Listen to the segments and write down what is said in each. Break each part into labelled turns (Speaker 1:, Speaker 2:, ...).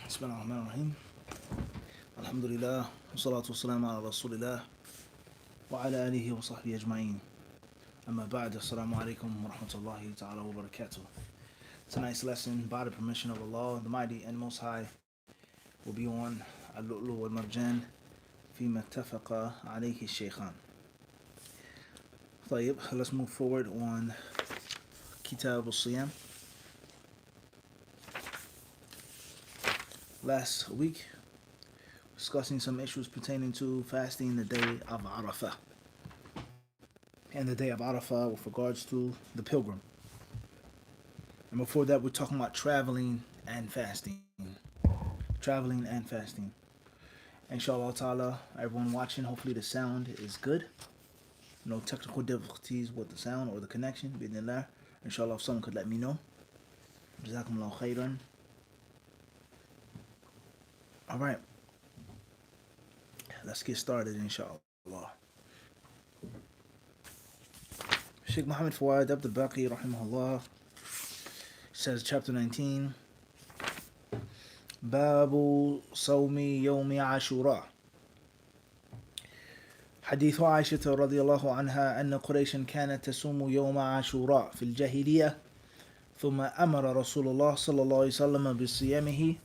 Speaker 1: بسم الله الرحمن الرحيم الحمد لله والصلاة والسلام على رسول الله وعلى آله وصحبه أجمعين أما بعد السلام عليكم ورحمة الله تعالى وبركاته. Tonight's lesson, by the permission of Allah, the Mighty and Most High, will be on Al-Lu'lu wal-Marjan فيما اتفق عليه الشيخان. طيب, let's move forward on Kitab al-Siyam. Last week, discussing some issues pertaining to fasting the day of Arafah. And the day of Arafah with regards to the pilgrim. And before that, we're talking about traveling and fasting. Traveling and fasting. Inshallah ta'ala, everyone watching, hopefully the sound is good. No technical difficulties with the sound or the connection. Bismillah. Inshallah, if someone could let me know. Jazakumullahu khairan. Alright. Let's get started, inshallah. Sheikh Muhammad Fawad Abdul Baqi, rahimahullah, says, chapter 19, Babu Sawmi Yawmi Ashura. حديث عائشة رضي الله عنها أن قريشا كانت تصوم يوم عاشوراء في الجاهلية ثم أمر رسول الله صلى الله عليه وسلم بصيامه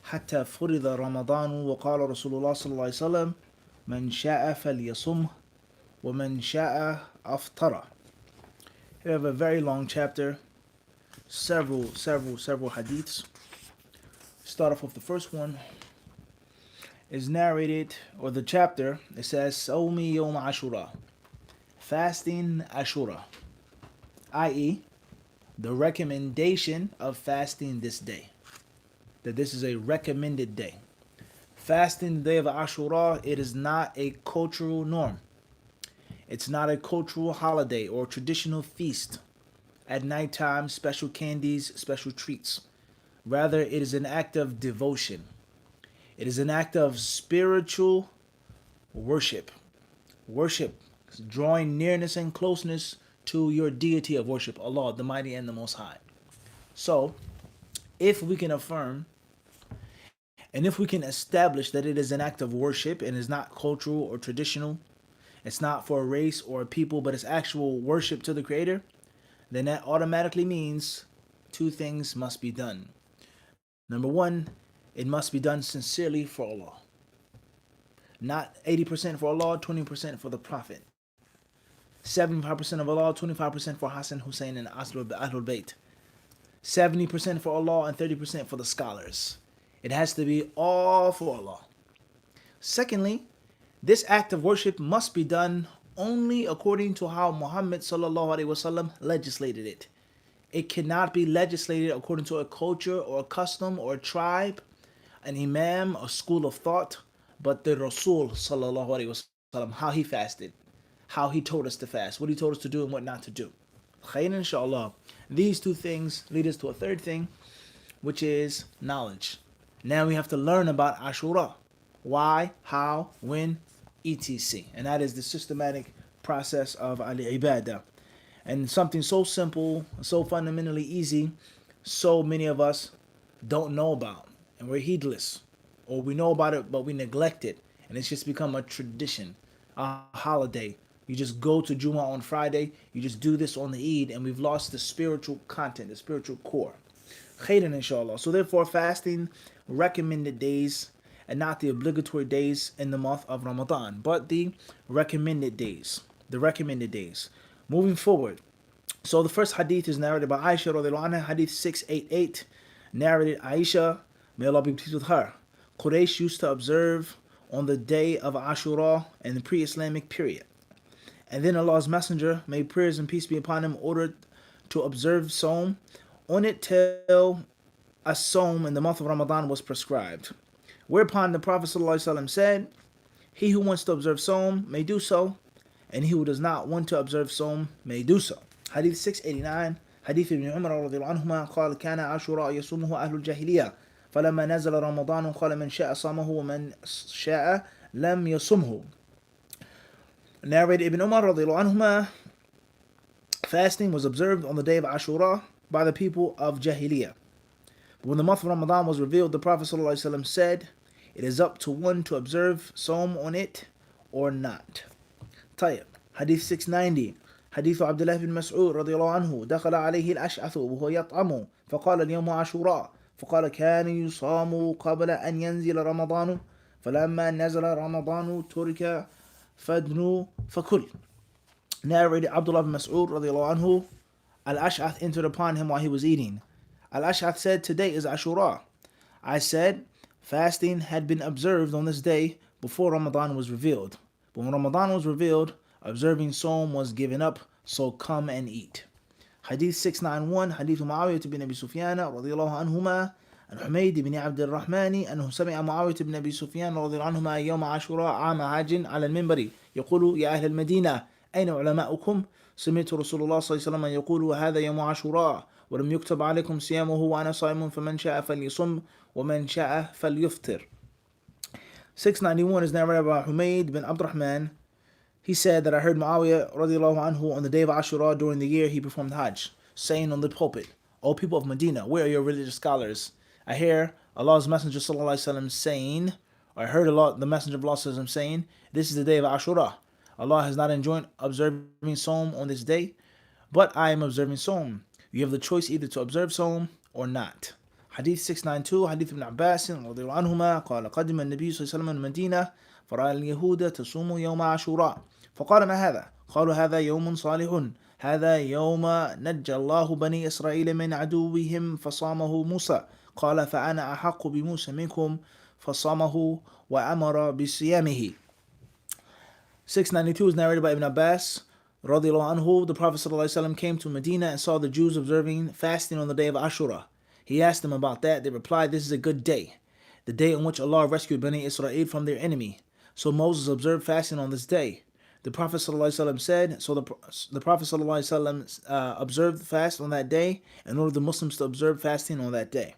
Speaker 1: حتى فرض رمضان وقال رسول الله صلى الله عليه وسلم من شاء فليصمه ومن شاء أفطر. We have a very long chapter, several hadiths. Start off with the first one. Is narrated, or the chapter, it says, Sawmi Yawm Ashura, fasting Ashura, i.e., the recommendation of fasting this day. That this is a recommended day. Fasting the day of Ashura, it is not a cultural norm. It's not a cultural holiday or traditional feast. At nighttime, special candies, special treats. Rather, it is an act of devotion. It is an act of spiritual worship. Worship, drawing nearness and closeness to your deity of worship, Allah, the Mighty and the Most High. So, if we can affirm and if we can establish that it is an act of worship and is not cultural or traditional, it's not for a race or a people, but it's actual worship to the Creator, then that automatically means two things must be done. Number one, it must be done sincerely for Allah. Not 80% for Allah, 20% for the Prophet. 75% of Allah, 25% for Hassan, Hussein, and Ahlul Bayt. 70% for Allah and 30% for the scholars. It has to be all for Allah. Secondly, this act of worship must be done only according to how Muhammad sallallahu alaihi wasallam legislated it. It cannot be legislated according to a culture or a custom or a tribe, an imam, a school of thought, but the Rasul sallallahu alaihi wasallam, how he fasted, how he told us to fast, what he told us to do and what not to do. Khair, inshallah. These two things lead us to a third thing, which is knowledge. Now we have to learn about Ashura. Why, how, when, etc. And that is the systematic process of al-ibadah. And something so simple, so fundamentally easy, so many of us don't know about. And we're heedless. Or we know about it, but we neglect it. And it's just become a tradition, a holiday. You just go to Juma on Friday, you just do this on the Eid, and we've lost the spiritual content, the spiritual core. Khairan, inshallah. So therefore, fasting recommended days and not the obligatory days in the month of Ramadan, but the recommended days. The recommended days. Moving forward. So the first hadith is narrated by Aisha radiallahu anha, hadith 688. Narrated Aisha, may Allah be pleased with her. Quraysh used to observe on the day of Ashura in the pre-Islamic period. And then Allah's Messenger, may prayers and peace be upon him, ordered to observe Sawm on it till a Sawm in the month of Ramadan was prescribed. Whereupon the Prophet ﷺ said, he who wants to observe Sawm may do so, and he who does not want to observe Sawm may do so. Hadith 689, Hadith ibn Umar رضي الله عنهما قال كان عاشوراء يصومه أهل الجاهلية فلما نزل رمضان قال من شاء صامه ومن شاء لم يصمه. Narrated Ibn Umar رضي الله عنهما, fasting was observed on the day of Ashura by the people of Jahiliyyah. But when the month of Ramadan was revealed, the Prophet ﷺ said, it is up to one to observe Sawm on it or not. طيب. Hadith 690. حديث عبد الله بن مسعود رضي الله عنه دخل عليه الأشعث وهو يطعم فقال اليوم عاشوراء فقال كان يصام قبل أن ينزل رمضان فلما نزل رمضان ترك فدنو فكل. Narrated Abdullah bin Mas'ud رضي الله عنه, Al-Ash'ath entered upon him while he was eating. Al-Ash'ath said, today is Ashura. I said, fasting had been observed on this day before Ramadan was revealed. But when Ramadan was revealed, observing Sawm was given up, so come and eat. Hadith 691, Hadith Muawiyah bin Abi Sufyan رضي الله عنهما عن حميد بن عبد الرحمن أنه سمع معاوية بن أبي سفيان رضي الله عنهما يوم عاشوراء عام حج على المنبر يقول يا أهل المدينة أين علماؤكم؟ سمعت رسول الله صلى الله عليه وسلم يقول هذا يوم عاشوراء ولم يكتب عليكم صيامه وأنا صائم فمن شاء فليصم ومن شاء فليفطر. 691 is narrated by Humayd bin Abdurrahman. He said that I heard Muawiyah radiallahu anhu on the day of Ashura during the year he performed Hajj, saying on the pulpit, O people of Medina, where are your religious scholars? I hear Allah's Messenger sallallahu alaihi wasallam saying, or I heard the Messenger of Allah sallallahu alaihi wasallam saying, this is the day of Ashura. Allah has not enjoined observing Sawm on this day, but I am observing Sawm. You have the choice either to observe Sawm or not. Hadith 692, Hadith ibn Abbas رضي الله عنهما قال قدم النبي صلى الله عليه وسلم المدينة فرأى اليهود تصوم يوم عاشوراء فقال ما هذا؟ قالوا هذا يوم صالح هذا يوم نجى الله بني إسرائيل من عدوهم فصامه موسى قال فأنا أحق بموسى منكم فصامه وأمر بصيامه. 692 is narrated by Ibn Abbas رضي الله عنه. The Prophet ﷺ came to Medina and saw the Jews observing fasting on the day of Ashura. He asked them about that. They replied, this is a good day, the day on which Allah rescued Bani Israel from their enemy. So Moses observed fasting on this day. The Prophet ﷺ said, so the Prophet ﷺ observed the fast on that day and ordered the Muslims to observe fasting on that day.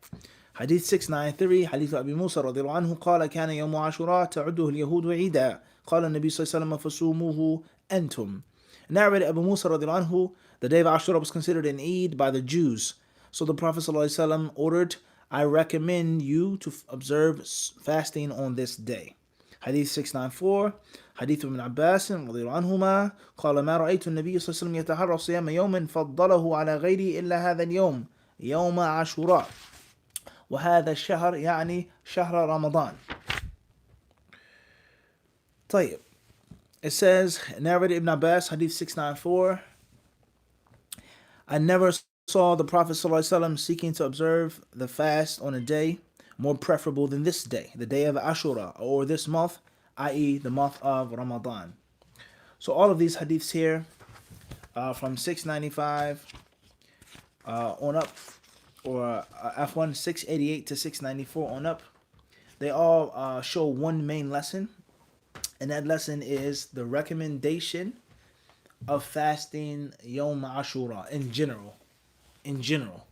Speaker 1: Hadith 693, Hadith Abi Musa رضي الله عنه قال كان يوم عاشوراء تعده اليهود عيدا قال النبي صلى الله عليه وسلم فصوموه أنتم. Narrated Abu Musa رضي الله عنه, the day of Ashura was considered an Eid by the Jews. So the Prophet ﷺ ordered, I recommend you to observe fasting on this day. Hadith 694, Hadith ibn Abbas رضي الله عنهما قال ما رأيت النبي صلى الله عليه وسلم يتحرى صيام يوم فضله على غيره إلا هذا اليوم يوم عاشوراء وهذا الشهر يعني شهر رمضان. طيب. It says, narrated Ibn Abbas, Hadith 694, I never saw the Prophet ﷺ seeking to observe the fast on a day more preferable than this day, the day of Ashura, or this month, i.e. the month of Ramadan. So all of these hadiths here, from 695 on up, or F1 688 to 694 on up, they all show one main lesson, and that lesson is the recommendation of fasting Yom Ashura in general. In general,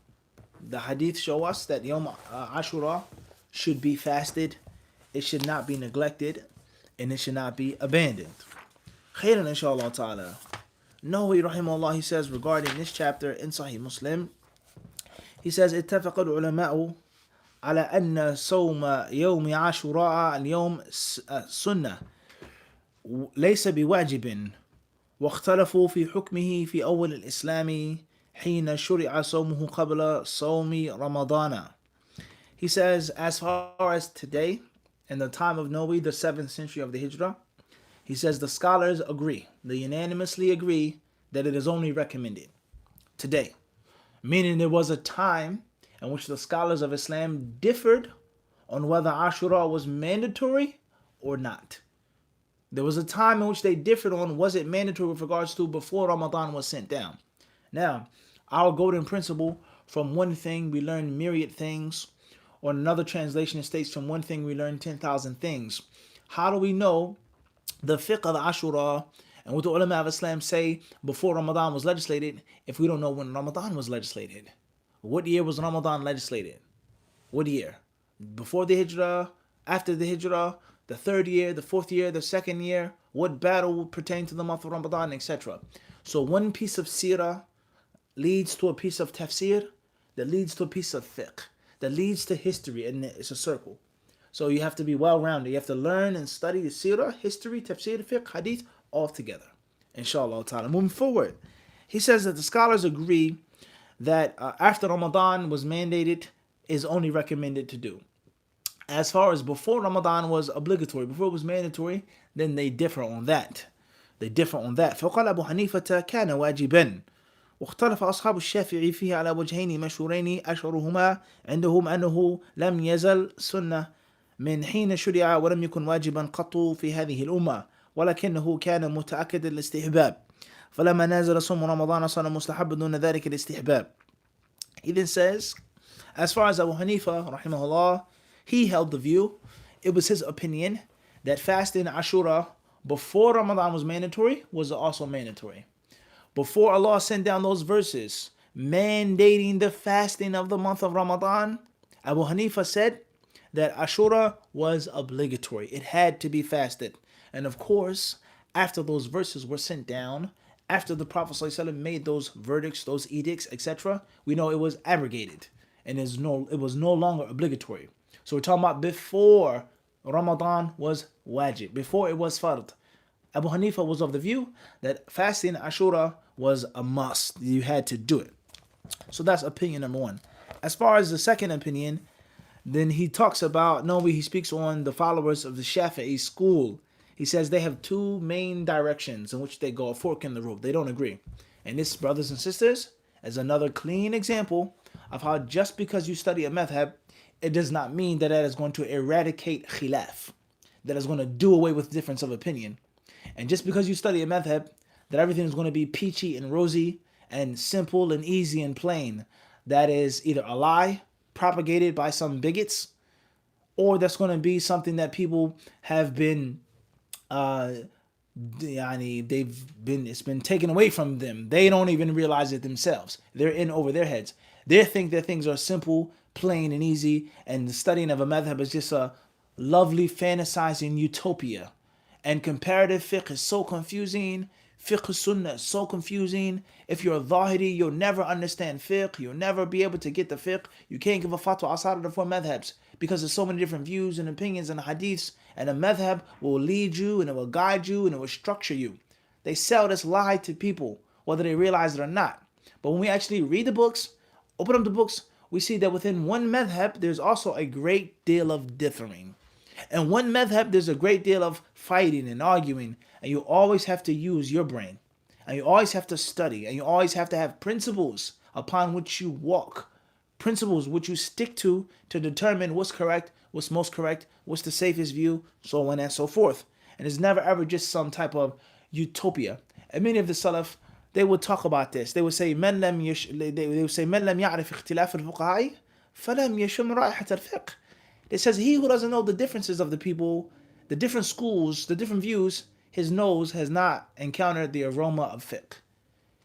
Speaker 1: the hadith show us that Yom Ashura should be fasted, it should not be neglected, and it should not be abandoned. Khairan inshallah ta'ala. Nawawi rahimahullah, he says regarding this chapter in Sahih Muslim, he says اتفق العلماء على أن صوم يوم عاشوراء اليوم سنة ليس بواجب واختلفوا في حكمه في أول الإسلام حين شرع صومه قبل صوم رمضان. He says, as far as today, in the time of Nawawi, the 7th century of the Hijrah, he says the scholars agree, they unanimously agree that it is only recommended today. Meaning there was a time in which the scholars of Islam differed on whether Ashura was mandatory or not. There was a time in which they differed on was it mandatory with regards to before Ramadan was sent down. Now, our golden principle, from one thing we learn myriad things, or another translation it states from one thing we learn 10,000 things. How do we know the fiqh of Ashura and what the ulama of Islam say before Ramadan was legislated if we don't know when Ramadan was legislated? What year was Ramadan legislated? What year? Before the Hijrah, after the Hijrah, the 3rd year, the 4th year, the 2nd year, what battle pertained to the month of Ramadan, etc. So one piece of seerah leads to a piece of tafsir that leads to a piece of fiqh that leads to history, and it's a circle. So you have to be well-rounded. You have to learn and study the seerah, history, tafsir, fiqh, hadith, all together. Inshallah ta'ala. Moving forward, he says that the scholars agree that after Ramadan was mandated, is only recommended to do. As far as before Ramadan was obligatory, before it was mandatory, then they differ on that. فقال أبو حنيفة كان واجبا واختلف أصحاب الشافعي فيه على وجهين مشهورين أشهرهما عندهم أنه لم يزل سنة من حين شرع ولم يكن واجبا قط في هذه الأمة ولكنه كان متأكد الاستحباب فلما نزل صوم رمضان صار مستحب دون ذلك الاستحباب. He then says, as far as Abu Hanifa rahimahullah, he held the view, it was his opinion that fasting Ashura before Ramadan was mandatory was also mandatory. Before Allah sent down those verses mandating the fasting of the month of Ramadan, Abu Hanifa said that Ashura was obligatory. It had to be fasted. And of course, after those verses were sent down, after the Prophet ﷺ made those verdicts, those edicts, etc., we know it was abrogated and it was no longer obligatory. So we're talking about before Ramadan was wajib, before it was fard. Abu Hanifa was of the view that fasting Ashura was a must. You had to do it. So that's opinion number one. As far as the second opinion, then he talks about, he speaks on the followers of the Shafi'i school. He says they have two main directions in which they go, a fork in the road. They don't agree. And this, brothers and sisters, is another clean example of how just because you study a madhab, it does not mean that is going to eradicate khilaf, that is going to do away with difference of opinion. And just because you study a madhab, that everything is going to be peachy and rosy and simple and easy and plain. That is either a lie propagated by some bigots, or that's going to be something that people have been it's been taken away from them. They don't even realize it themselves. They're in over their heads. They think that things are simple, plain, and easy, and the studying of a madhab is just a lovely fantasizing utopia. And comparative fiqh is so confusing. Fiqh sunnah is so confusing. If you're a Zahiri, you'll never understand fiqh. You'll never be able to get the fiqh. You can't give a fatwa outside of the four madhabs because there's so many different views and opinions and hadiths. And a madhab will lead you and it will guide you and it will structure you. They sell this lie to people, whether they realize it or not. But when we actually read the books, open up the books, we see that within one madhab, there's also a great deal of differing. And one madhab, there's a great deal of fighting and arguing, and you always have to use your brain, and you always have to study, and you always have to have principles upon which you walk, principles which you stick to determine what's correct, what's most correct, what's the safest view, so on and so forth. And it's never ever just some type of utopia. And many of the Salaf, they would talk about this. They would say, "Man lam ya'rif ikhtilaf al-fuqaha'i, falam yashum ra'ihat al-fiqh." It says, he who doesn't know the differences of the people, the different schools, the different views, his nose has not encountered the aroma of fiqh.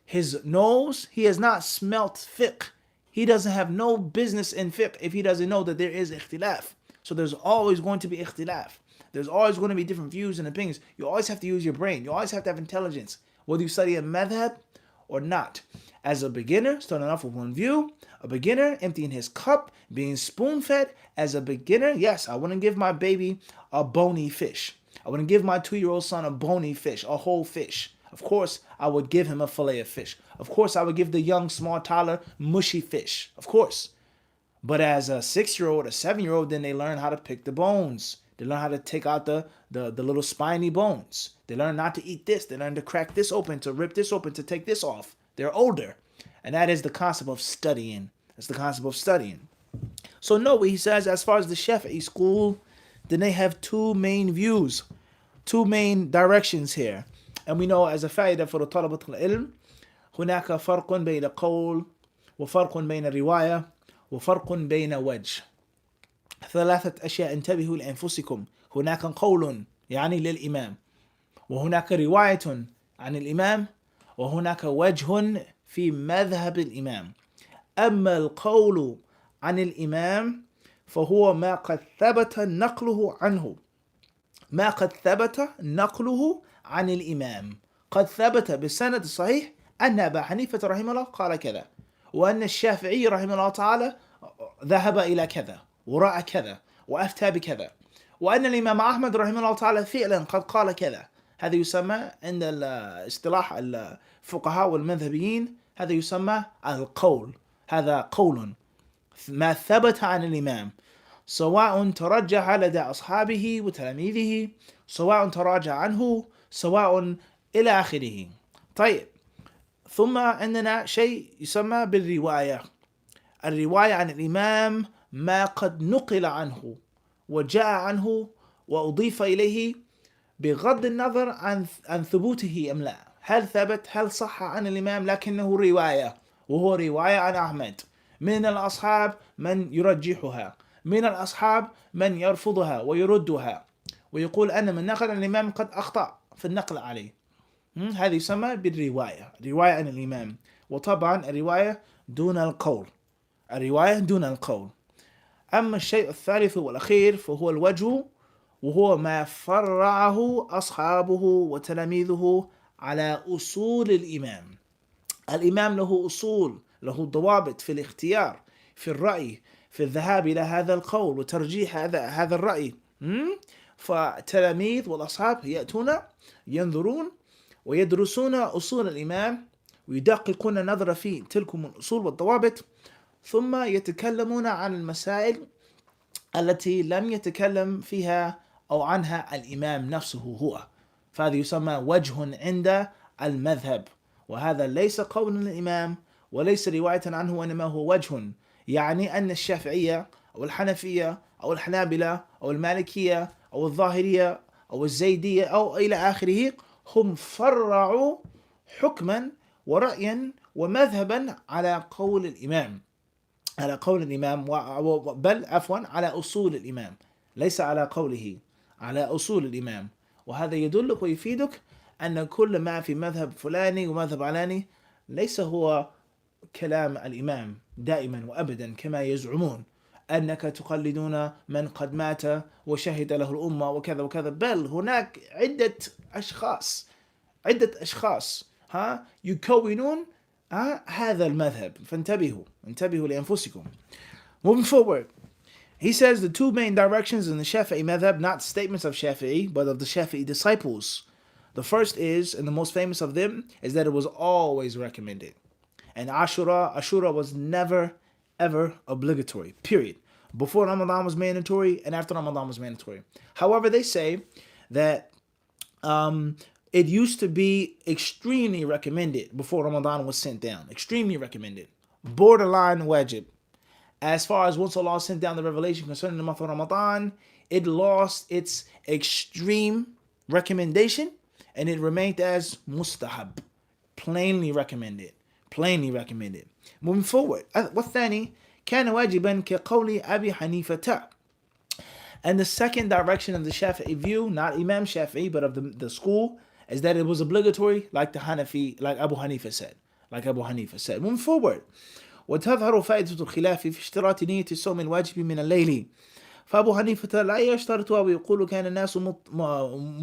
Speaker 1: His nose, he has not smelt fiqh. He doesn't have no business in fiqh if he doesn't know that there is ikhtilaf. So there's always going to be ikhtilaf. There's always going to be different views and opinions. You always have to use your brain. You always have to have intelligence, whether you study a madhab or not. As a beginner, starting off with one view, a beginner emptying his cup, being spoon-fed. As a beginner, yes, I wouldn't give my baby a bony fish. I wouldn't give my 2-year-old son a bony fish, a whole fish. Of course, I would give him a fillet of fish. Of course, I would give the young, small toddler mushy fish. Of course. But as a 6-year-old, a 7-year-old, then they learn how to pick the bones. They learn how to take out the little spiny bones. They learn not to eat this. They learn to crack this open, to rip this open, to take this off. They're older. And that is the concept of studying. That's the concept of studying. So note what he says, as far as the Shafi'i school, then they have two main views, two main directions here. And we know as a faida for the طلبة العلم, هناك فرق بين قول وفرق بين رواية وفرق بين وجه. 3 أشياء انتبهوا لأنفسكم. هناك قول يعني للإمام، وهناك رواية عن الإمام، وهناك وجه في مذهب الإمام. أما القول عن الإمام فهو ما قد ثبت نقله عنه، ما قد ثبت نقله عن الإمام، قد ثبت بالسند الصحيح أن أبا حنيفة رحمه الله قال كذا، وأن الشافعي رحمه الله تعالى ذهب إلى كذا ورأى كذا وأفتى بكذا، وأن الإمام أحمد رحمه الله تعالى فعلا قد قال كذا. هذا يسمى عند اصطلاح الفقهاء والمذهبيين، هذا يسمى القول. هذا قول ما ثبت عن الإمام، سواء ترجح لدى أصحابه وتلاميذه، سواء تراجع عنه، سواء إلى آخره. طيب، ثم عندنا شيء يسمى بالرواية. الرواية عن الإمام ما قد نقل عنه وجاء عنه وأضيف إليه بغض النظر عن ثبوته أم لا. هل ثبت، هل صح عن الإمام، لكنه رواية، وهو رواية عن أحمد. من الأصحاب من يرجحها، من الأصحاب من يرفضها ويردها ويقول أن من نقل عن الإمام قد أخطأ في النقل عليه. هذا يسمى بالرواية، رواية عن الإمام. وطبعا الرواية دون القول، الرواية دون القول. أما الشيء الثالث والأخير فهو الوجه، وهو ما فرعه أصحابه وتلاميذه على أصول الإمام. الإمام له أصول، له ضوابط في الاختيار، في الرأي، في الذهاب إلى هذا القول وترجيح هذا الرأي. فالتلاميذ والأصحاب يأتون ينظرون ويدرسون أصول الإمام ويدققون النظر في تلكم الأصول والضوابط، ثم يتكلمون عن المسائل التي لم يتكلم فيها أو عنها الإمام نفسه هو. فهذا يسمى وجه عند المذهب، وهذا ليس قول الإمام وليس رواية عنه، وإنما هو وجه. يعني أن الشافعية أو الحنفية أو الحنابلة أو المالكية أو الظاهرية أو الزيدية أو إلى آخره هم فرعوا حكما ورأيا ومذهبا على قول الإمام، على قول الإمام، بل عفوا على أصول الإمام، ليس على قوله، على أصول الإمام. وهذا يدلك ويفيدك أن كل ما في مذهب فلاني ومذهب علاني ليس هو كلام الإمام دائما وأبدا كما يزعمون أنك تقلدون من قد مات وشهد له الأمة وكذا وكذا، بل هناك عدة أشخاص يكونون هذا المذهب. فانتبهوا، انتبهوا لأنفسكم. Moving forward, he says the two main directions in the Shafi'i madhab, not statements of Shafi'i, but of the Shafi'i disciples. The first is, and the most famous of them, is that it was always recommended. And Ashura was never, ever obligatory, period. Before Ramadan was mandatory, and after Ramadan was mandatory. However, they say that it used to be extremely recommended before Ramadan was sent down. Extremely recommended. Borderline wajib. As far as once Allah sent down the revelation concerning the month of Ramadan, it lost its extreme recommendation and it remained as mustahab. Plainly recommended. Plainly recommended. Moving forward. والثاني كان واجبا كقول أبي حنيفة. And the second direction of the Shafi'i view, not Imam Shafi'i, but of the school, is that it was obligatory, like like Abu Hanifa said. Moving forward. وتظهر فائدة الخلاف في اشتراط نية الصوم الواجب من الليل. فأبو حنيفة لا يشترطها ويقول كان الناس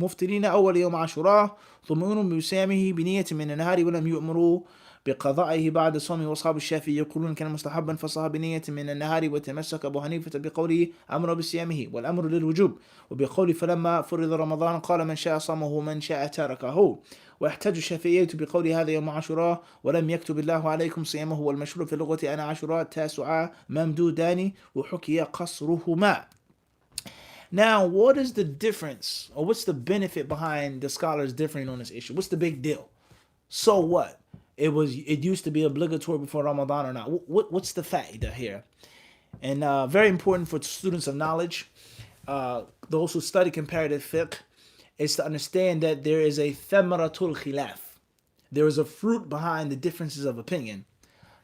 Speaker 1: مفطرين أول يوم عاشوراء ثم يؤمرون بصيامه بنية من النهار ولم يؤمروا بقضائه بعد صوم. وأصحاب الشافعي يقولون كان مستحبا فصح بنية من النهار. وتمسك أبو حنيفة بقوله أمر بصيامه والأمر للوجوب، وبقوله فلما فرض رمضان قال من شاء صامه ومن شاء تركه. واحتج الشافعية بقول هذا يوم عاشوراء ولم يكتب الله عليكم صيامه، والمشهور في اللغة أنا عاشوراء تاسعاء ممدودان وحكي قصرهما. Now, what is the difference, or what's the benefit behind the scholars differing on this issue? What's the big deal? So what? It used to be obligatory before Ramadan or not? What's the fa'idah here? And very important for students of knowledge, those who study comparative fiqh, is to understand that there is a thamaratul khilaf. There is a fruit behind the differences of opinion.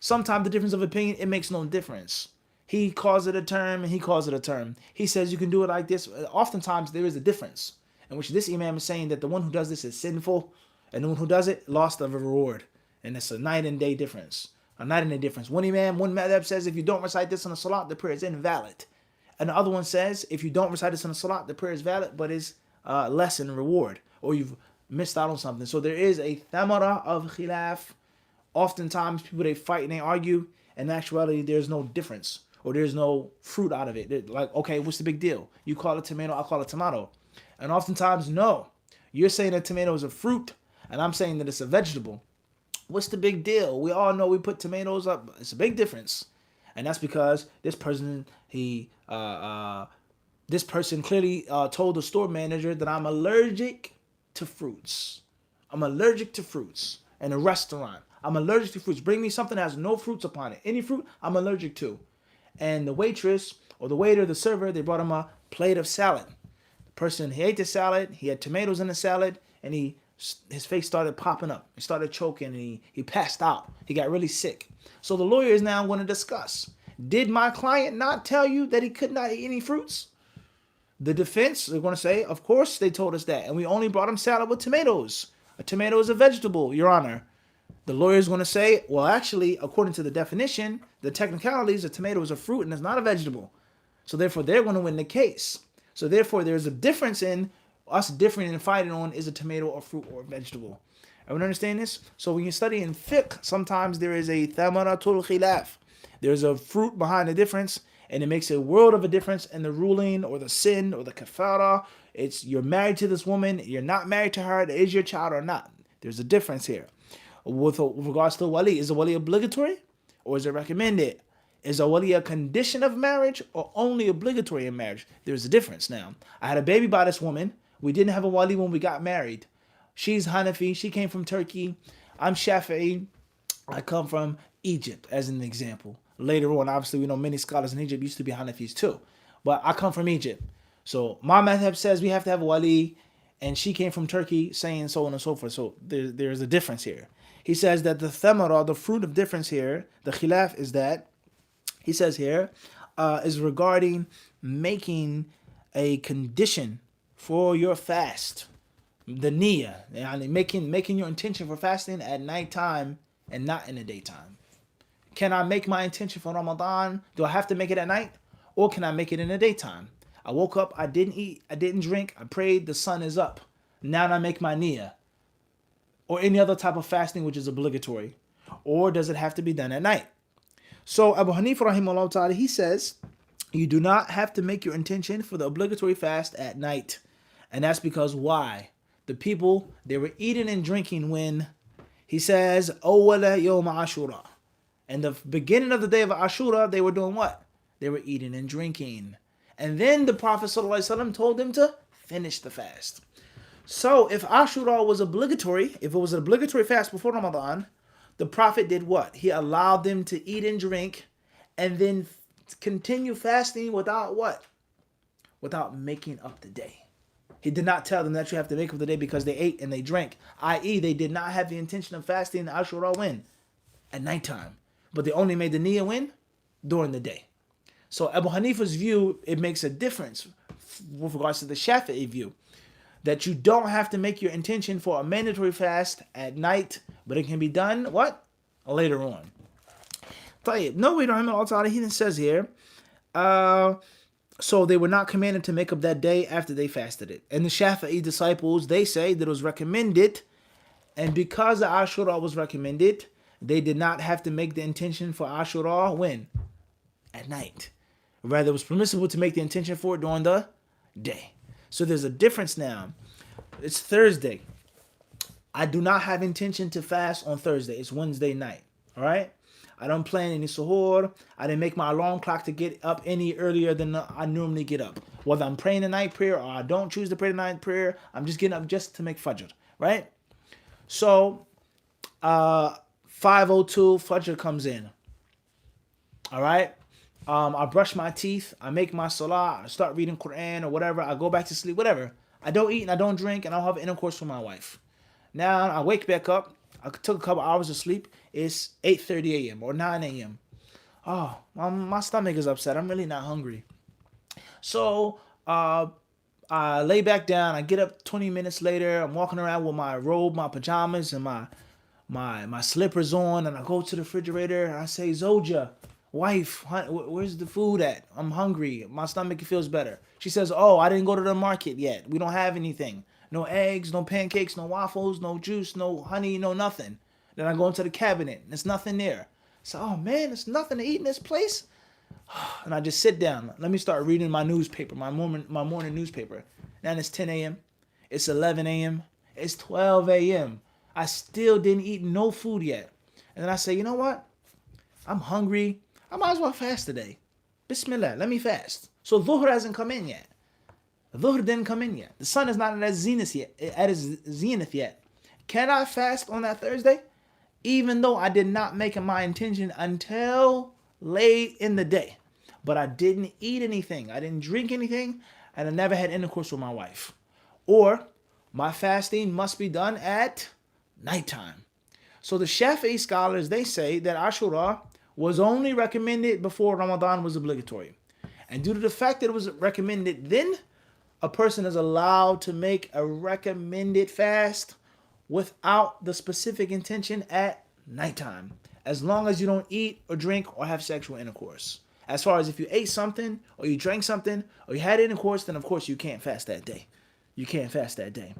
Speaker 1: Sometimes the difference of opinion, it makes no difference. He calls it a term and he calls it a term. He says you can do it like this. Oftentimes there is a difference in which this imam is saying that the one who does this is sinful and the one who does it lost of a reward. And it's a night and day difference. A night and day difference. One imam, one madhab says if you don't recite this in the salat, the prayer is invalid. And the other one says if you don't recite this in the salat, the prayer is valid but is less in reward, or you've missed out on something. So there is a thamara of khilaf. Oftentimes people, they fight and they argue. In actuality, there's no difference. or there's no fruit out of it. Like, okay, what's the big deal? You call it tomato, I call it tomato. And oftentimes, no. You're saying that tomato is a fruit, and I'm saying that it's a vegetable. What's the big deal? We all know we put tomatoes up. It's a big difference. And that's because this person clearly told the store manager that I'm allergic to fruits. I'm allergic to fruits in a restaurant. I'm allergic to fruits. Bring me something that has no fruits upon it. Any fruit, I'm allergic to. And the waitress or the waiter, the server, they brought him a plate of salad. The person, he ate the salad. He had tomatoes in the salad, and his face started popping up. He started choking, and he passed out. He got really sick. So the lawyer is now going to discuss. Did my client not tell you that he could not eat any fruits? The defense, they're going to say, of course they told us that. And we only brought him salad with tomatoes. A tomato is a vegetable, Your Honor. The lawyer is going to say, well, actually, according to the definition, the technicalities, a tomato is a fruit and it's not a vegetable. So therefore, they're going to win the case. So therefore, there's a difference in us differing and fighting on is a tomato a fruit or a vegetable. Everyone understand this? So when you study in fiqh, sometimes there is a thamaratul khilaf. There's a fruit behind the difference, and it makes a world of a difference in the ruling or the sin or the kafara. It's you're married to this woman, you're not married to her, is your child or not. There's a difference here. With regards to wali, is a wali obligatory or is it recommended? Is a wali a condition of marriage or only obligatory in marriage? There's a difference now. I had a baby by this woman. We didn't have a wali when we got married. She's Hanafi. She came from Turkey. I'm Shafi'i. I come from Egypt, as an example. Later on, obviously, we know many scholars in Egypt used to be Hanafis too. But I come from Egypt. So my madhab says we have to have a wali, and she came from Turkey, saying so on and so forth. So there's a difference here. He says that the thamara, the fruit of difference here, the khilaf is that, he says here, is regarding making a condition for your fast. The niyyah, making your intention for fasting at nighttime and not in the daytime. Can I make my intention for Ramadan? Do I have to make it at night? Or can I make it in the daytime? I woke up, I didn't eat, I didn't drink, I prayed, the sun is up. Now I make my niyyah. Or any other type of fasting which is obligatory. Or does it have to be done at night? So Abu Hanifa rahimahullah ta'ala, he says, you do not have to make your intention for the obligatory fast at night. And that's because why? The people, they were eating and drinking when, he says, awwala yawm ashura. And the beginning of the day of Ashura, they were doing what? They were eating and drinking. And then the Prophet ﷺ told them to finish the fast. So if Ashura was obligatory, if it was an obligatory fast before Ramadan, the Prophet did what? He allowed them to eat and drink and then continue fasting without what? Without making up the day. He did not tell them that you have to make up the day because they ate and they drank. I.e., they did not have the intention of fasting Ashura when? At nighttime. But they only made the niyyah when? During the day. So Abu Hanifa's view, it makes a difference with regards to the Shafi'i view. That you don't have to make your intention for a mandatory fast at night, but it can be done, what? Later on. No, he then says here, so they were not commanded to make up that day after they fasted it. And the Shafi'i disciples, they say that it was recommended, and because the Ashura was recommended, they did not have to make the intention for Ashura when? At night. Rather, it was permissible to make the intention for it during the day. So there's a difference now. It's Thursday. I do not have intention to fast on Thursday. It's Wednesday night. All right? I don't plan any suhoor. I didn't make my alarm clock to get up any earlier than I normally get up. Whether I'm praying the night prayer or I don't choose to pray the night prayer, I'm just getting up just to make fajr. Right? So, 5:02, fajr comes in. All right? I brush my teeth, I make my salah, I start reading Quran or whatever, I go back to sleep, whatever. I don't eat and I don't drink and I don't have intercourse with my wife. Now I wake back up, I took a couple hours of sleep, it's 8:30 a.m. or 9 a.m. Oh, my stomach is upset, I'm really not hungry. So I lay back down, I get up 20 minutes later, I'm walking around with my robe, my pajamas, and my slippers on, and I go to the refrigerator and I say, Zoja, wife, where's the food at? I'm hungry. My stomach feels better. She says, oh, I didn't go to the market yet. We don't have anything. No eggs, no pancakes, no waffles, no juice, no honey, no nothing. Then I go into the cabinet. There's nothing there. So, oh man, there's nothing to eat in this place. And I just sit down. Let me start reading my newspaper, my morning newspaper. Now it's 10 a.m. It's 11 a.m. It's 12 a.m. I still didn't eat no food yet. And then I say, you know what? I'm hungry. I might as well fast today. Bismillah, let me fast. So Dhuhr hasn't come in yet. Dhuhr didn't come in yet. The sun is not at its zenith yet. Can I fast on that Thursday? Even though I did not make it my intention until late in the day. But I didn't eat anything. I didn't drink anything. And I never had intercourse with my wife. Or my fasting must be done at nighttime. So the Shafi'i scholars, they say that Ashura was only recommended before Ramadan was obligatory. And due to the fact that it was recommended then, a person is allowed to make a recommended fast without the specific intention at nighttime, as long as you don't eat or drink or have sexual intercourse. As far as if you ate something or you drank something or you had intercourse, then of course you can't fast that day. You can't fast that day.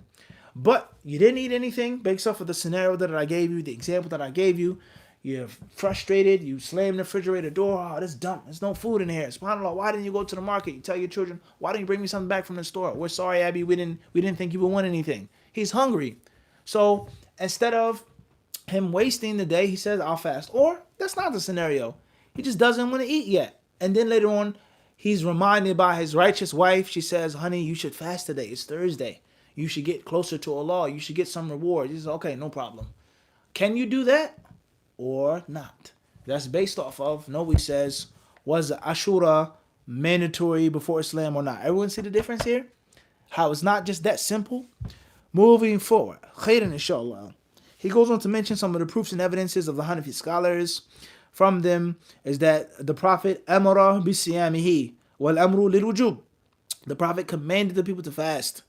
Speaker 1: But you didn't eat anything based off of the scenario that I gave you, the example that I gave you. You're frustrated. You slam the refrigerator door. Oh, this dump. There's no food in here. SubhanAllah, why didn't you go to the market? You tell your children, why didn't you bring me something back from the store? We're sorry, Abby. We didn't think you would want anything. He's hungry. So instead of him wasting the day, he says, I'll fast. Or that's not the scenario. He just doesn't want to eat yet. And then later on, he's reminded by his righteous wife. She says, honey, you should fast today. It's Thursday. You should get closer to Allah. You should get some reward. He says, okay, no problem. Can you do that or not? That's based off of, nobody says, was Ashura mandatory before Islam or not? Everyone see the difference here? How it's not just that simple? Moving forward, khairan inshallah. He goes on to mention some of the proofs and evidences of the Hanafi scholars. From them is that the Prophet amara bisiyamihi wal amru lil wujub. The Prophet commanded the people to fast.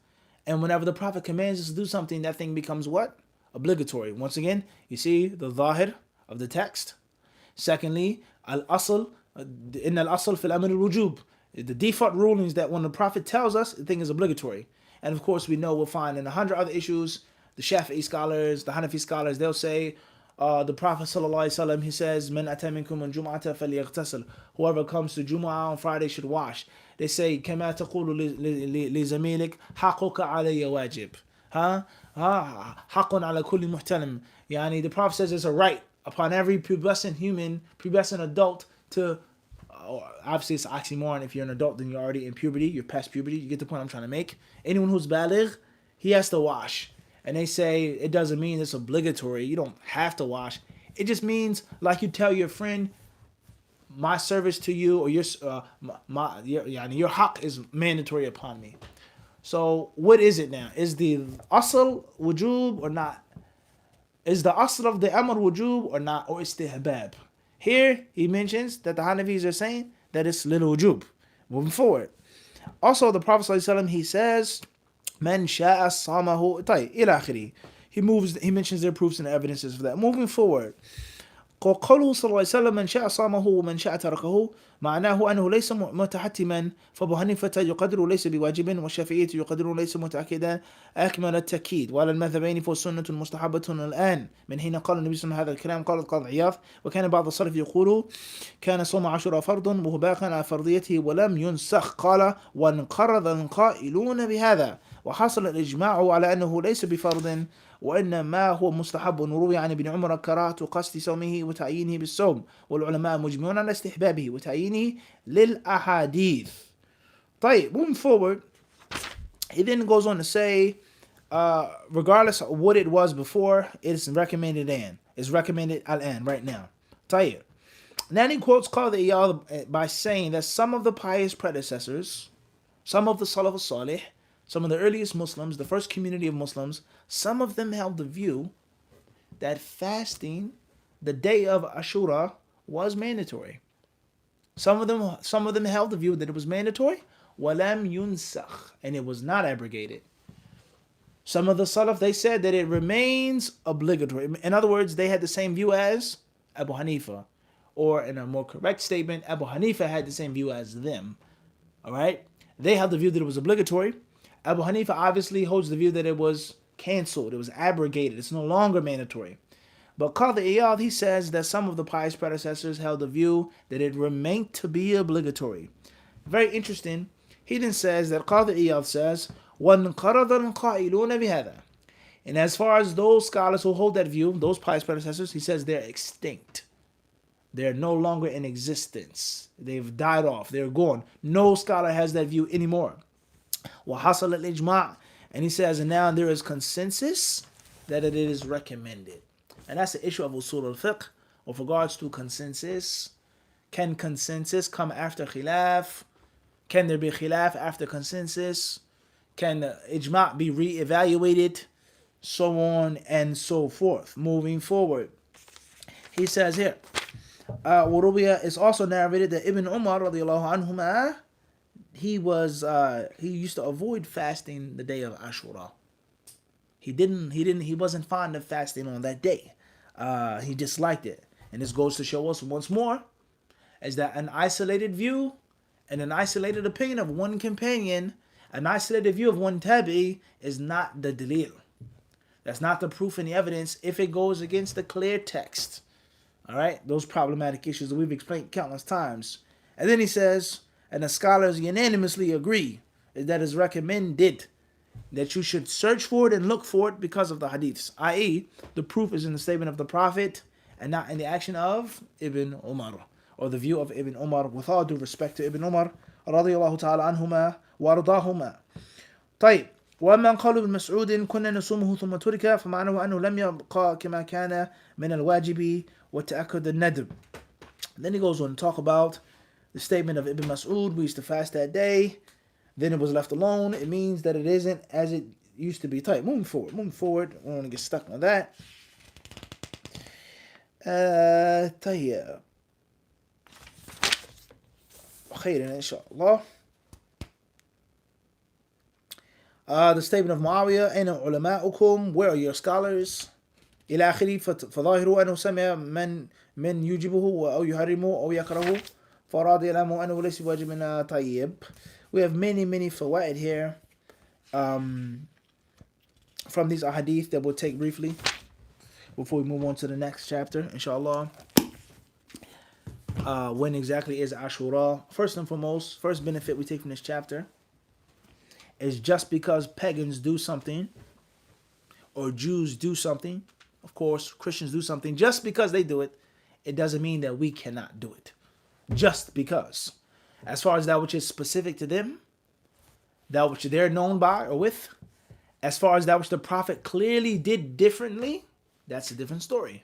Speaker 1: And whenever the Prophet commands us to do something, that thing becomes what? Obligatory. Once again, you see the zahir of the text. Secondly, al-asl, in al-asl fil amr al-wujub. The default ruling is that when the Prophet tells us, the thing is obligatory. And of course, we know we'll find in 100 other issues, the Shafi'i scholars, the Hanafi scholars, they'll say, the Prophet sallallahu alaihi wasallam, he says, "Man ata minkum al jum'ata falyaghtasil." Whoever comes to Jumu'ah on Friday should wash. They say, "Kama taqulu li zamilik haqquka alayya wajib." Haqqun ala kulli muhtalim. Yani the Prophet says it's a right upon every pubescent human, pubescent adult to. Obviously, it's an oxymoron. If you're an adult, then you're already in puberty. You're past puberty. You get the point I'm trying to make. Anyone who's baligh, he has to wash. And they say it doesn't mean it's obligatory. You don't have to wash. It just means like you tell your friend, my service to you or your haqq is mandatory upon me. So what is it now? Is the asl wujub or not? Is the asl of the amr wujub or not? Or istihbab? Here he mentions that the Hanafis are saying that it's lil wujub. Moving forward. Also the Prophet ﷺ, he says, Man sha'a samahu ila akhiri. He mentions their proofs and evidences for that. Moving forward. قوله صلى الله عليه وسلم من شاء صامه ومن شاء تركه معناه أنه ليس متحتما فأبو حنيفة يقدر ليس بواجب والشافعية يقدر ليس متأكدا أكمل التأكيد وعلى المذهبين فالسنة مستحبة الآن من حين قال النبي صلى الله عليه وسلم هذا الكلام قال القاضي عياض وكان بعض السلف يقول كان صوم عاشوراء فرض وهو باق على فرضيته ولم ينسخ قال وانقرض القائلون بهذا وحصل الإجماع على أنه ليس بفرض وإنما هو مستحب وروي عن ابن عمر كراهة قصد صومه وتعيينه بالصوم والعلماء مجمعون على استحبابه وتعيينه للأحاديث. طيب, moving forward, he then goes on to say, regardless of what it was before, it's recommended and it's recommended al-an right now. طيب. Then he quotes Qadi Iyad by saying that some of the pious predecessors, some of the Salaf al-Salih, some of the earliest Muslims, the first community of Muslims, some of them held the view that fasting the day of Ashura was mandatory. Some of them held the view that it was mandatory, walam yunsakh, and it was not abrogated. Some of the Salaf, they said that it remains obligatory. In other words, they had the same view as Abu Hanifa, or in a more correct statement, Abu Hanifa had the same view as them. All right, they held the view that it was obligatory. Abu Hanifa obviously holds the view that it was canceled, it was abrogated, it's no longer mandatory. But Qadi Iyad, he says that some of the pious predecessors held the view that it remained to be obligatory. Very interesting. He then says that Qadi Iyad says, وَانْقَرَضَ الْقَائِلُونَ بِهَذَا. And as far as those scholars who hold that view, those pious predecessors, he says they're extinct. They're no longer in existence. They've died off. They're gone. No scholar has that view anymore. وَحَصَلَ الْإِجْمَاعِ. And he says, and now there is consensus that it is recommended. And that's the issue of usul al-fiqh with regards to consensus. Can consensus come after khilaf? Can there be khilaf after consensus? Can the ijma' be re-evaluated? So on and so forth. Moving forward. He says here, Wurubiya is also narrated that Ibn Umar radiallahu anhuma, he used to avoid fasting the day of Ashura. He wasn't fond of fasting on that day. He disliked it. And this goes to show us once more is that an isolated view and an isolated opinion of one companion, an isolated view of one tabi is not the dalil. That's not the proof and the evidence if it goes against the clear text. All right, those problematic issues that we've explained countless times. And then he says, and the scholars unanimously agree that it's recommended that you should search for it and look for it because of the hadiths, i.e., the proof is in the statement of the Prophet and not in the action of Ibn Umar, or the view of Ibn Umar, with all due respect to Ibn Umar radiyallahu ta'ala anhuma wa ardahuma. طيب. وأما قول ابن مسعود كنا نصومه ثم ترك فمعناه أنه لم يبقى كما كان من الواجب وتأكد الندب. Then he goes on to talk about the statement of Ibn Mas'ud, we used to fast that day, then it was left alone. It means that it isn't as it used to be. Tight. Moving forward. I don't want to get stuck on that. طيب. خير إن شاء الله. The statement of Muawiyah, أين علماؤكم? Where are your scholars? إلى آخره. فظاهره أنه سمع من يجبه أو يحرمه أو يكرهه فأراد إعلامه أنه ليس واجب. طيب. We have many fawaid here from these ahadith that we'll take briefly before we move on to the next chapter, inshallah. When exactly is Ashura? First and foremost, first benefit we take from this chapter is just because pagans do something, or Jews do something, of course, Christians do something, just because they do it, it doesn't mean that we cannot do it. Just because. As far as that which is specific to them, that which they're known by or with, as far as that which the Prophet clearly did differently, that's a different story.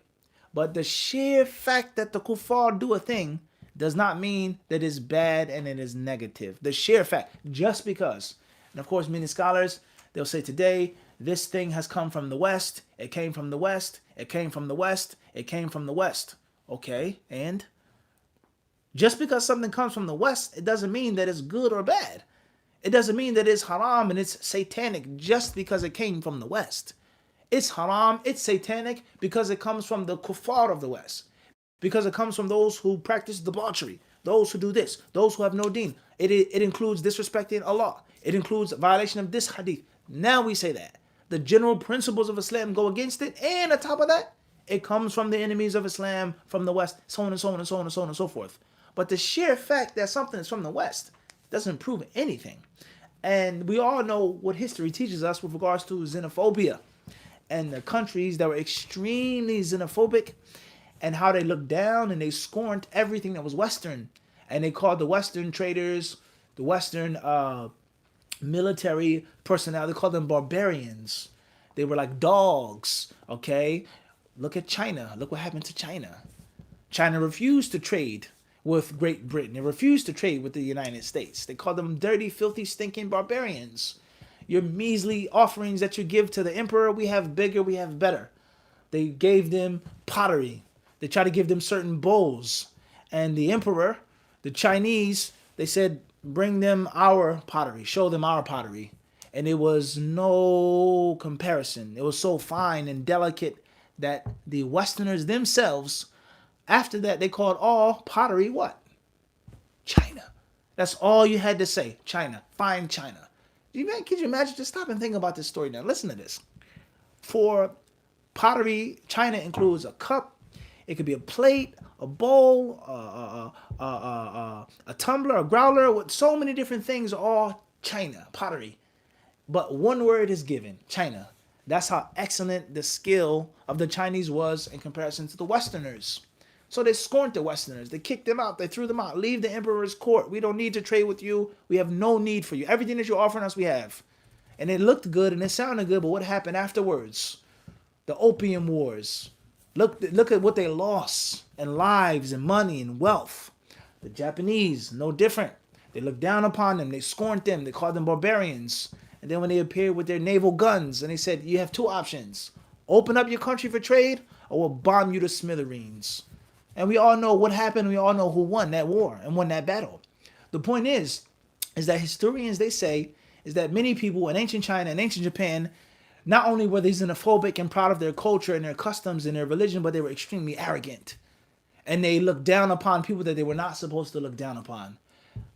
Speaker 1: But the sheer fact that the kuffar do a thing does not mean that it's bad and it is negative. The sheer fact, just because. And of course, many scholars, they'll say today, this thing has come from the West, it came from the West, it came from the West, it came from the West. Okay, and just because something comes from the West, it doesn't mean that it's good or bad. It doesn't mean that it's haram and it's satanic just because it came from the West. It's haram, it's satanic because it comes from the kuffar of the West. Because it comes from those who practice debauchery, those who do this, those who have no deen. It includes disrespecting Allah. It includes violation of this hadith. Now we say that. The general principles of Islam go against it, and on top of that, it comes from the enemies of Islam from the West, so on and so on and so on and so on and so forth. But the sheer fact that something is from the West doesn't prove anything. And we all know what history teaches us with regards to xenophobia and the countries that were extremely xenophobic and how they looked down and they scorned everything that was Western. And they called the Western traders, the Western military personnel, they called them barbarians. They were like dogs, okay? Look at China. Look what happened to China. China refused to trade with Great Britain. They refused to trade with the United States. They called them dirty, filthy, stinking barbarians. Your measly offerings that you give to the emperor, we have bigger, we have better. They gave them pottery. They tried to give them certain bowls. And the emperor, the Chinese, they said, bring them our pottery, show them our pottery. And it was no comparison. It was so fine and delicate that the Westerners themselves, after that, they called all pottery what? China. That's all you had to say. China. Fine China. Could you imagine? Just stop and think about this story now. Listen to this. For Pottery, China includes a cup. It could be a plate, a bowl, a tumbler, a growler, with so many different things, all China, pottery. But one word is given, China. That's how excellent the skill of the Chinese was in comparison to the Westerners. So they scorned the Westerners. They kicked them out. They threw them out. Leave the emperor's court. We don't need to trade with you. We have no need for you. Everything that you're offering us, we have. And it looked good and it sounded good, but what happened afterwards? The Opium Wars. Look at what they lost in lives and money and wealth. The Japanese, no different. They looked down upon them. They scorned them. They called them barbarians. And then when they appeared with their naval guns and they said, you have two options. Open up your country for trade or we'll bomb you to smithereens. And we all know what happened. We all know who won that war and won that battle. The point is that historians, they say, is that many people in ancient China and ancient Japan, not only were they xenophobic and proud of their culture and their customs and their religion, but they were extremely arrogant. And they looked down upon people that they were not supposed to look down upon.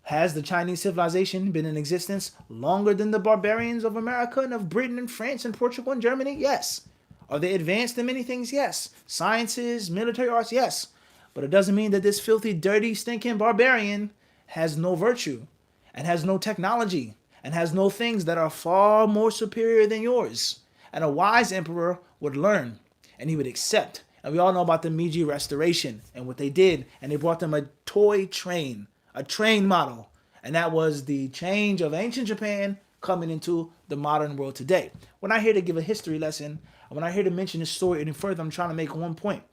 Speaker 1: Has the Chinese civilization been in existence longer than the barbarians of America and of Britain and France and Portugal and Germany? Yes. Are they advanced in many things? Yes. Sciences, military arts? Yes. But it doesn't mean that this filthy, dirty, stinking barbarian has no virtue and has no technology and has no things that are far more superior than yours. And a wise emperor would learn and he would accept. And we all know about the Meiji Restoration and what they did. And they brought them a toy train, a train model. And that was the change of ancient Japan coming into the modern world today. When I here to give a history lesson, when I here to mention this story any further, I'm trying to make one point.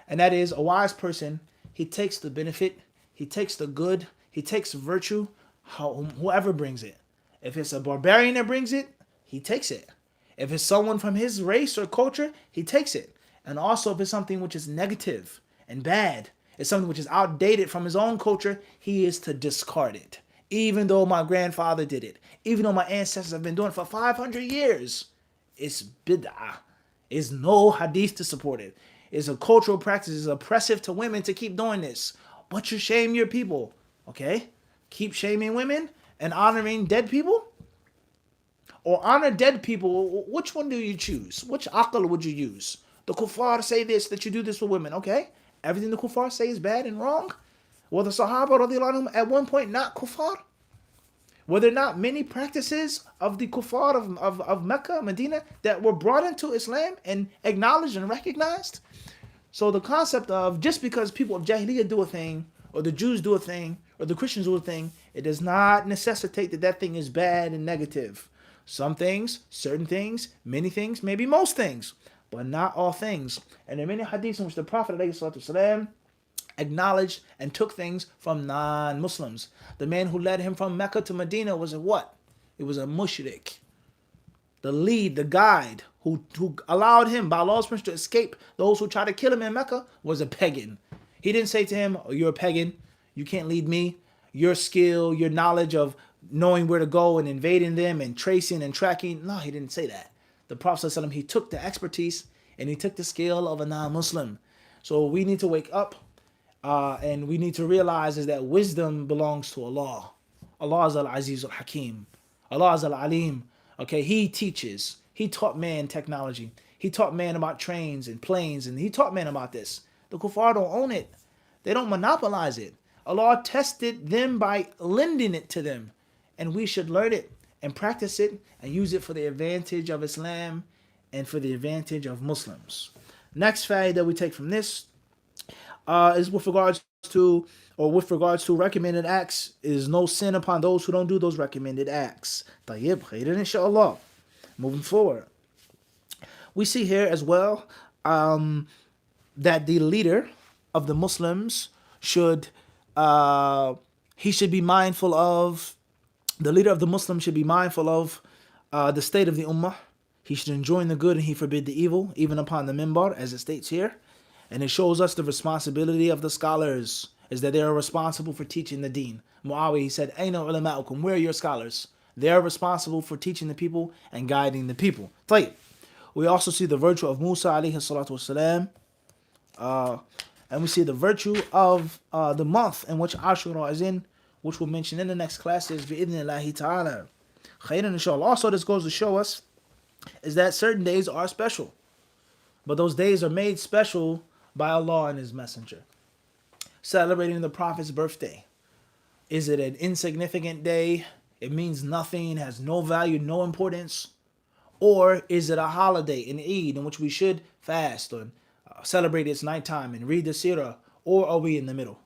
Speaker 1: And that is, a wise person, he takes the benefit, he takes the good, he takes virtue, whoever brings it. If it's a barbarian that brings it, he takes it. If it's someone from his race or culture, he takes it. And also if it's something which is negative and bad, it's something which is outdated from his own culture, he is to discard it. Even though my grandfather did it, even though my ancestors have been doing it for 500 years, it's bid'ah. It's no hadith to support it. It's a cultural practice. It's oppressive to women to keep doing this. But you shame your people, okay? Keep shaming women and honoring dead people? Or honor dead people, which one do you choose? Which aql would you use? The kuffar say this, that you do this for women, okay? Everything the kuffar say is bad and wrong? Were the Sahaba radiallahu anhum at one point not kuffar? Were there not many practices of the kuffar of Mecca, Medina, that were brought into Islam and acknowledged and recognized? So the concept of just because people of Jahiliyyah do a thing, or the Jews do a thing, or the Christians do a thing, it does not necessitate that that thing is bad and negative. Some things, certain things, many things, maybe most things, but not all things. And there are many hadiths in which the Prophet ﷺ acknowledged and took things from non-Muslims. The man who led him from Mecca to Medina was a what? It was a mushrik. The lead, the guide, who allowed him, by Allah's permission, to escape those who tried to kill him in Mecca, was a pagan. He didn't say to him, oh, you're a pagan, you can't lead me. Your skill, your knowledge of knowing where to go and invading them and tracing and tracking. No, he didn't say that. The Prophet ﷺ, he took the expertise and he took the skill of a non-Muslim. So we need to wake up and we need to realize is that wisdom belongs to Allah. Allah is Al-Aziz Al-Hakim. Allah is Al-Alim. Okay, he teaches. He taught man technology. He taught man about trains and planes, and he taught man about this. The kuffar don't own it. They don't monopolize it. Allah tested them by lending it to them. And we should learn it and practice it and use it for the advantage of Islam and for the advantage of Muslims. Next fact that we take from this is with regards to recommended acts. It is no sin upon those who don't do those recommended acts. Tayyib, khairan inshallah. Moving forward. We see here as well that the leader of the Muslims should be mindful of the state of the ummah. He should enjoin the good and he forbid the evil, even upon the minbar, as it states here. And it shows us the responsibility of the scholars, is that they are responsible for teaching the deen. Muawiyah, he said, Ayna ulama'ukum, where are your scholars? They are responsible for teaching the people and guiding the people. Tayyib. We also see the virtue of Musa alayhi salatu wasalam. And we see the virtue of the month in which Ashura is in, which we'll mention in the next classes, bi'idhnillahi ta'ala. Khairan inshallah. Also, this goes to show us is that certain days are special. But those days are made special by Allah and His Messenger. Celebrating the Prophet's birthday. Is it an insignificant day? It means nothing, has no value, no importance? Or is it a holiday, an Eid, in which we should fast or celebrate its nighttime and read the seerah? Or are we in the middle?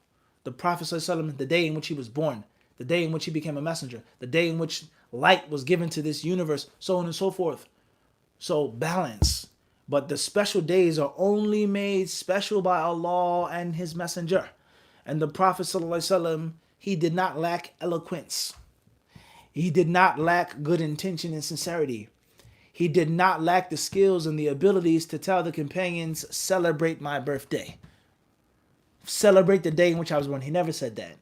Speaker 1: The Prophet ﷺ, the day in which he was born, the day in which he became a messenger, the day in which light was given to this universe, so on and so forth. So balance. But the special days are only made special by Allah and His Messenger. And the Prophet ﷺ, he did not lack eloquence. He did not lack good intention and sincerity. He did not lack the skills and the abilities to tell the companions, celebrate my birthday. Celebrate the day in which I was born. He never said that.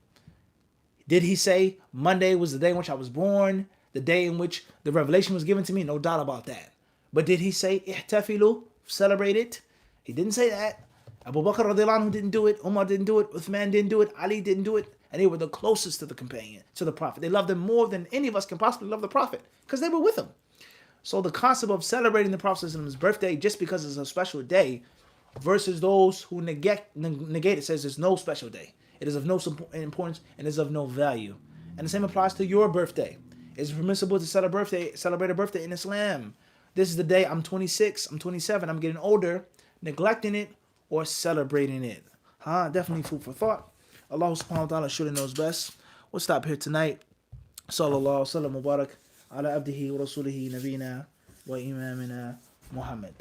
Speaker 1: Did he say Monday was the day in which I was born, the day in which the revelation was given to me? No doubt about that. But did he say, ihtafilu, celebrate it? He didn't say that. Abu Bakr radiallahu anhu didn't do it. Umar didn't do it. Uthman didn't do it. Ali didn't do it. And they were the closest to the companion, to the Prophet. They loved him more than any of us can possibly love the Prophet because they were with him. So the concept of celebrating the Prophet's birthday just because it's a special day versus those who negate it, says there's no special day. It is of no importance and is of no value. And the same applies to your birthday. It's permissible to celebrate a birthday in Islam. This is the day I'm 26, I'm 27, I'm getting older, neglecting it or celebrating it. Definitely food for thought. Allah subhanahu wa ta'ala surely knows best. We'll stop here tonight. Sallallahu sallam mubarak ala abdihi wa rasulihi nabina wa imamina Muhammad.